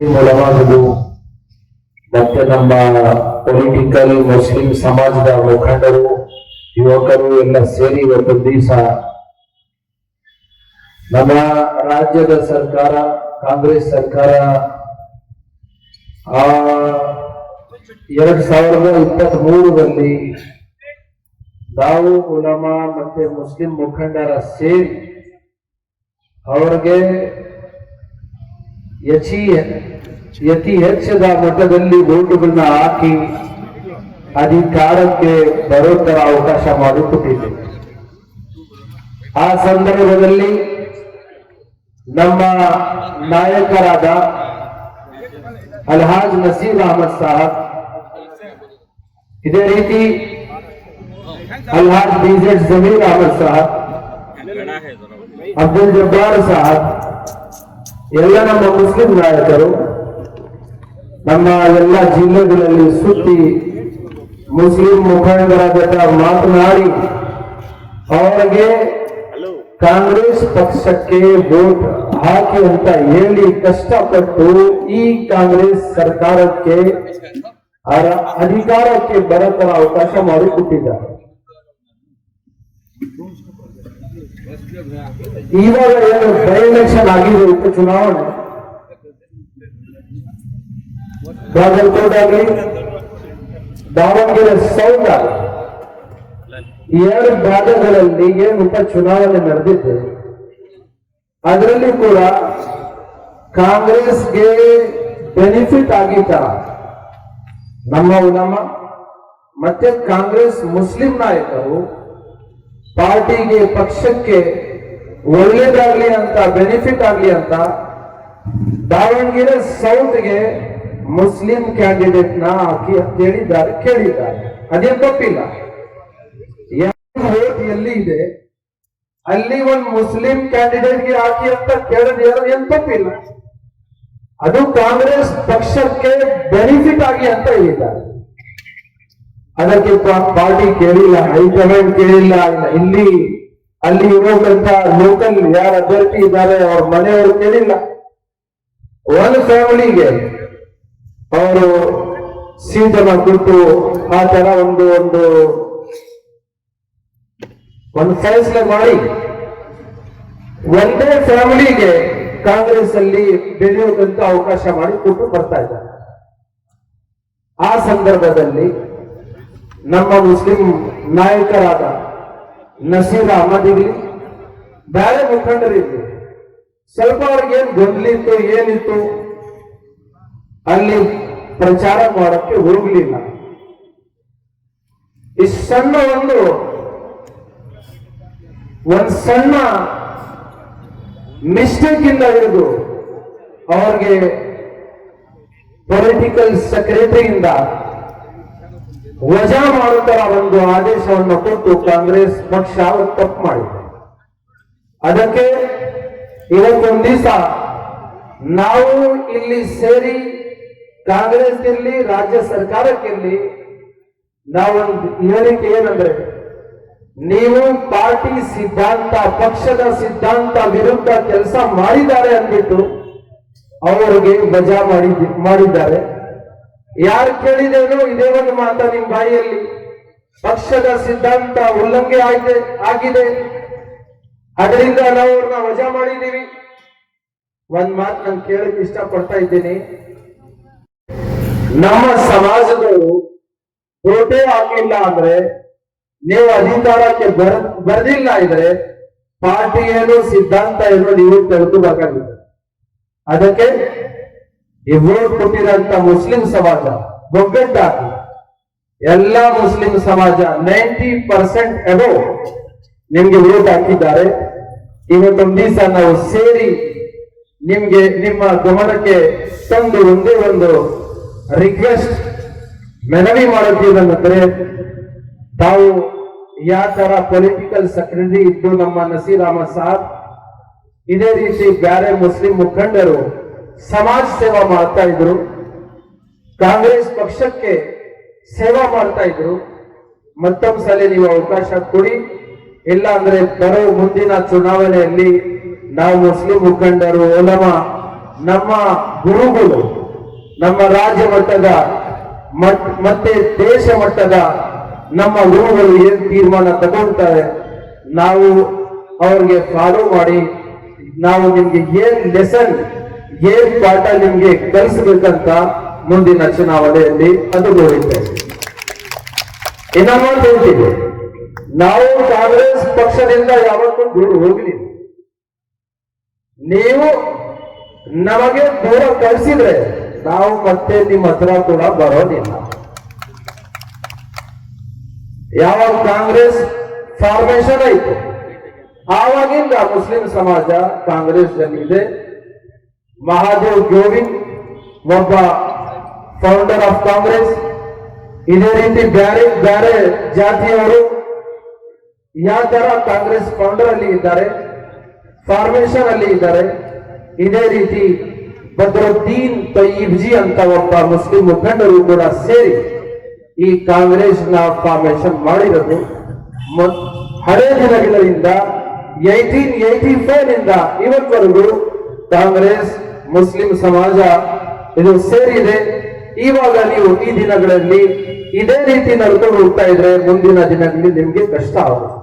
ಮೂಲವಾಗುವುದು ಮತ್ತೆ ನಮ್ಮ political Muslim ಸಮಾಜದ ಮುಖಂಡರು ಯುವಕರು ಎಲ್ಲ ಸೇರಿ ಇವತ್ತು ದಿವಸ ನಮ್ಮ ರಾಜ್ಯದ ಸರ್ಕಾರ ಕಾಂಗ್ರೆಸ್ ಸರ್ಕಾರ 2023ರಲ್ಲಿ ನಾವು ಉಲಮಾ ಮತ್ತೆ ಮುಸ್ಲಿಂ ಮುಖಂಡರ ಸೇರಿ ಅವರಿಗೆ ಯತಿ ಹೆಚ್ಚದ ಮಟ್ಟದಲ್ಲಿ ವೋಟುಗಳನ್ನ ಹಾಕಿ ಅಧಿಕಾರಕ್ಕೆ ಬರೋ ತರ ಅವಕಾಶ ಮಾಡಿಕೊಟ್ಟಿದೆ. ಆ ಸಂದರ್ಭದಲ್ಲಿ ನಮ್ಮ ನಾಯಕರಾದ ಅಲ್ಹಾಜ್ ನಸೀರ್ ಅಹಮದ್ ಸಾಹಬ್, ಇದೇ ರೀತಿ ಅಲ್ಹಾಜ್ ಬಿಜೆಡ್ ಜಮೀರ್ ಅಹಮದ್ ಸಾಹಬ್, ಅಬ್ದುಲ್ ಜಬ್ಬಾರ್ ಸಾಹಬ್, ಎಲ್ಲ ನಮ್ಮ ಮುಸ್ಲಿಂ ನಾಯಕರು ನಮ್ಮ ಎಲ್ಲ ಜಿಲ್ಲೆಗಳಲ್ಲಿ ಸುತ್ತಿ ಮುಸ್ಲಿಂ ಮುಖಂಡರ ಜೊತೆ ಮಾತನಾಡಿ ಅವರಿಗೆ ಕಾಂಗ್ರೆಸ್ ಪಕ್ಷಕ್ಕೆ ವೋಟ್ ಹಾಕಿ ಅಂತ ಹೇಳಿ ಕಷ್ಟಪಟ್ಟು ಈ ಕಾಂಗ್ರೆಸ್ ಸರ್ಕಾರಕ್ಕೆ ಅಧಿಕಾರಕ್ಕೆ ಬರತರ ಅವಕಾಶ ಮಾಡಿಕೊಟ್ಟಿದ್ದಾರೆ. ಇವಾಗ ಏನು ಬೈ ಎಲೆಕ್ಷನ್ ಆಗಿದೆ, ಉಪಚುನಾವಣೆ ಬಾಗಲಕೋಟೆ ಆಗಲಿ ದಾವಣಗೆರೆ ಸೌತ್ ಎರಡು ಭಾಗಗಳಲ್ಲಿ ಏನು ಉಪಚುನಾವಣೆ ನಡೆದಿದೆ, ಅದರಲ್ಲಿ ಕೂಡ ಕಾಂಗ್ರೆಸ್ಗೆ ಬೆನಿಫಿಟ್ ಆಗಿದ್ದ ನಮ್ಮ ಉಲಮಾ ಮತ್ತೆ ಕಾಂಗ್ರೆಸ್ ಮುಸ್ಲಿಂ ನಾಯಕರು ಪಾರ್ಟಿಗೆ ಪಕ್ಷಕ್ಕೆ ಒಳ್ಳೇದಾಗ್ಲಿ ಅಂತ ಬೆನಿಫಿಟ್ ಆಗ್ಲಿ ಅಂತ ದಾವಣಗೆರೆ ಸೌತ್ಗೆ ಮುಸ್ಲಿಂ ಕ್ಯಾಂಡಿಡೇಟ್ ನ ಹಾಕಿ ಅಂತ ಹೇಳಿದ್ದಾರೆ, ಕೇಳಿದ್ದಾರೆ. ಅದೇನು ತಪ್ಪಿಲ್ಲ. ವೋಟ್ ಎಲ್ಲಿ ಇದೆ ಅಲ್ಲಿ ಒಂದು ಮುಸ್ಲಿಂ ಕ್ಯಾಂಡಿಡೇಟ್ಗೆ ಹಾಕಿ ಅಂತ ಕೇಳಿದ್ರೆ ಏನು ತಪ್ಪಿಲ್ಲ. ಅದು ಕಾಂಗ್ರೆಸ್ ಪಕ್ಷಕ್ಕೆ ಬೆನಿಫಿಟ್ ಆಗಿ ಅಂತ ಹೇಳಿದ್ದಾರೆ. ಅದಕ್ಕೆ ಪಾರ್ಟಿ ಕೇಳಿಲ್ಲ, ಹೈಕಮಾಂಡ್ ಕೇಳಿಲ್ಲ. ಇಲ್ಲಿ ಅಲ್ಲಿ ಇರೋದಂತ ಲೋಕಲ್ ಯಾರ ಅಭ್ಯರ್ಥಿ ಇದ್ದಾರೆ ಅವ್ರ ಮನೆಯವರು ಕೇಳಿಲ್ಲ. ಒಂದು ಫ್ಯಾಮಿಲಿಗೆ ಅವರು ಸೀಟನ್ನ ಕೊಟ್ಟು ಆ ತರ ಒಂದು ಫೈಸಲೆ ಮಾಡಿ ಒಂದೇ ಫ್ಯಾಮಿಲಿಗೆ ಕಾಂಗ್ರೆಸ್ ಅಲ್ಲಿ ಬೆಳೆಯೋದಂತ ಅವಕಾಶ ಮಾಡಿ ಕೊಟ್ಟು ಬರ್ತಾ ಇದ್ದಾರೆ. ಆ ಸಂದರ್ಭದಲ್ಲಿ ನಮ್ಮ ಮುಸ್ಲಿಂ ನಾಯಕರಾದ ನಸೀರ್ ಅಹಮದ್ ಇರಲಿ, ಬೇರೆ ಮುಖಂಡರಿರ್ಲಿ, ಸ್ವಲ್ಪ ಅವ್ರಿಗೆ ಏನ್ ಗೊಂದಲಿತ್ತು ಏನಿತ್ತು ಅಲ್ಲಿ ಪ್ರಚಾರ ಮಾಡಕ್ಕೆ ಹೋಗ್ಲಿಲ್ಲ. ಈ ಸಣ್ಣ ಒಂದು ಸಣ್ಣ ಮಿಸ್ಟೇಕ್ ಇಂದ ಹಿಡಿದು ಅವ್ರಿಗೆ ಪೊಲಿಟಿಕಲ್ ಸೆಕ್ರೆಟರಿಯಿಂದ ವಜಾ ಮಾಡುತ್ತರ ಒಂದು ಆದೇಶವನ್ನು ಕೊಟ್ಟು ಕಾಂಗ್ರೆಸ್ ಪಕ್ಷ ತಪ್ಪು ಮಾಡಿದೆ. ಅದಕ್ಕೆ ಇವತ್ತೊಂದು ದಿವಸ ನಾವು ಇಲ್ಲಿ ಸೇರಿ ಕಾಂಗ್ರೆಸ್ ಇರ್ಲಿ ರಾಜ್ಯ ಸರ್ಕಾರಕ್ಕಿರ್ಲಿ ನಾವೊಂದು ಹೇಳಿಕೆ ಏನಂದ್ರೆ, ನೀವು ಪಾರ್ಟಿ ಸಿದ್ಧಾಂತ ಪಕ್ಷದ ಸಿದ್ಧಾಂತ ವಿರುದ್ಧ ಕೆಲಸ ಮಾಡಿದ್ದಾರೆ ಅಂದ್ಬಿಟ್ಟು ಅವರಿಗೆ ವಜಾ ಮಾಡಿದ್ದಾರೆ. ಯಾರು ಕೇಳಿದೇನೋ ಇದೇ ಒಂದು ಮಾತ ನಿಮ್ ಬಾಯಿಯಲ್ಲಿ, ಪಕ್ಷದ ಸಿದ್ಧಾಂತ ಉಲ್ಲಂಘನೆ ಆಗಿದೆ, ಅದರಿಂದ ನಾವು ಅವ್ರನ್ನ ವಜಾ ಮಾಡಿದ್ದೀವಿ. ಒಂದ್ ಮಾತು ನಾನು ಕೇಳಕ್ ಇಷ್ಟಪಡ್ತಾ ಇದ್ದೀನಿ. ನಮ್ಮ ಸಮಾಜದವರು ವೋಟೇ ಹಾಕಿಲ್ಲ ಅಂದ್ರೆ, ನೀವು ಅಧಿಕಾರಕ್ಕೆ ಬರದಿಲ್ಲ ಇದ್ರೆ ಪಾರ್ಟಿ ಏನು ಸಿದ್ಧಾಂತ ಏನು ನೀವು ತಿಳ್ಕೋಬೇಕಾಗಿದೆ. ಅದಕ್ಕೆ ಈ ವೋಟ್ ಕೊಟ್ಟಿರಂತ ಮುಸ್ಲಿಂ ಸಮಾಜ ಒಗ್ಗಟ್ಟಾಗಿ ಎಲ್ಲ ಮುಸ್ಲಿಂ ಸಮಾಜ 90% ಎಬೋ ನಿಮ್ಗೆ ವೋಟ್ ಹಾಕಿದ್ದಾರೆ. ಇವತ್ತೊಂದು ದಿವಸ ನಾವು ಸೇರಿ ನಿಮ್ಮ ಗಮನಕ್ಕೆ ತಂದು ಒಂದೇ ಒಂದು ರಿಕ್ವೆಸ್ಟ್ ಮನವಿ ಮಾಡುತ್ತೇನೆಂದ್ರೆ, ತಾವು ಯಾವ ತರ ಪೊಲಿಟಿಕಲ್ ಸೆಕ್ರೆಟರಿ ಇದ್ದು ನಮ್ಮ ನಸೀರ್ ಅಹಮದ್ ಸಾಹಬ್, ಇದೇ ರೀತಿ ಬೇರೆ ಮುಸ್ಲಿಂ ಮುಖಂಡರು ಸಮಾಜ ಸೇವಾ ಮಾಡ್ತಾ ಇದ್ರು, ಕಾಂಗ್ರೆಸ್ ಪಕ್ಷಕ್ಕೆ ಸೇವಾ ಮಾಡ್ತಾ ಇದ್ರು. ಮತ್ತೊಂದು ಸಲ ನೀವು ಅವಕಾಶ ಕೊಡಿ, ಇಲ್ಲ ಅಂದ್ರೆ ಬರೋ ಮುಂದಿನ ಚುನಾವಣೆಯಲ್ಲಿ ನಾವು ಮುಸ್ಲಿಂ ಮುಖಂಡರು ಉಲಮಾ ನಮ್ಮ ಗುರುಗಳು ನಮ್ಮ ರಾಜ್ಯ ಮಟ್ಟದ ಮತ್ತೆ ದೇಶ ಮಟ್ಟದ ನಮ್ಮ ಗುರುಗಳು ಏನ್ ತೀರ್ಮಾನ ತಗೊಳ್ತಾರೆ ನಾವು ಅವ್ರಿಗೆ ಫಾಲೋ ಮಾಡಿ ನಾವು ನಿಮ್ಗೆ ಏನ್ ಲೆಸನ್ ಏನ್ ಪಾಠ ನಿಮ್ಗೆ ಕಲಿಸ್ಬೇಕಂತ ಮುಂದಿನ ಚುನಾವಣೆಯಲ್ಲಿ ಅದು ನೋಡಿದ್ದೇವೆ. ಇನ್ನೊಂದು ಹೇಳ್ತೀವಿ, ನಾವು ಕಾಂಗ್ರೆಸ್ ಪಕ್ಷದಿಂದ ಯಾವತ್ತೂ ದೂರ ಹೋಗಲಿಲ್ಲ. ನೀವು ನಮಗೆ ದೂರ ಕಳಿಸಿದ್ರೆ ನಾವು ಮತ್ತೆ ನಿಮ್ಮ ಹತ್ರ ಕೂಡ ಬರೋದಿಲ್ಲ. ಯಾವಾಗ ಕಾಂಗ್ರೆಸ್ ಫಾರ್ಮೇಶನ್ ಆಯಿತು ಆವಾಗಿಂದ ಮುಸ್ಲಿಂ ಸಮಾಜ ಕಾಂಗ್ರೆಸ್ ಜಲ್ಲಿದೆ. ಮಹಾದೇವ್ ಗೋವಿಂದ್ ಒಬ್ಬ ಫೌಂಡರ್ ಆಫ್ ಕಾಂಗ್ರೆಸ್. ಇದೇ ರೀತಿ ಬೇರೆ ಬೇರೆ ಜಾತಿಯವರು ಯಾವ ತರ ಕಾಂಗ್ರೆಸ್ ಫೌಂಡರ್ ಅಲ್ಲಿ ಇದ್ದಾರೆ, ಫಾರ್ಮೇಶನ್ ಅಲ್ಲಿ ಇದ್ದಾರೆ. ಇದೇ ರೀತಿ ಬದ್ರುದ್ದೀನ್ ತಯ್ಯಿಬ್ಜಿ ಅಂತ ಒಬ್ಬ ಮುಸ್ಲಿಂ ಮುಖಂಡರು ಕೂಡ ಸೇರಿ ಈ ಕಾಂಗ್ರೆಸ್ ನ ಫಾರ್ಮೇಶನ್ ಮಾಡಿರೋದು. ಹಳೆ ದಿನಗಳಿಂದ 1885 ನಿಂದ ಇವತ್ತವರೆಗೂ ಕಾಂಗ್ರೆಸ್ ಮುಸ್ಲಿಂ ಸಮಾಜ ಇದು ಸೇರಿದೆ. ಇವಾಗ ನೀವು ಈ ದಿನಗಳಲ್ಲಿ ಇದೇ ರೀತಿ ನಡ್ಕೊಂಡು ಹೋಗ್ತಾ ಇದ್ರೆ ಮುಂದಿನ ದಿನಗಳಲ್ಲಿ ನಿಮ್ಗೆ ಕಷ್ಟ ಆಗುತ್ತೆ.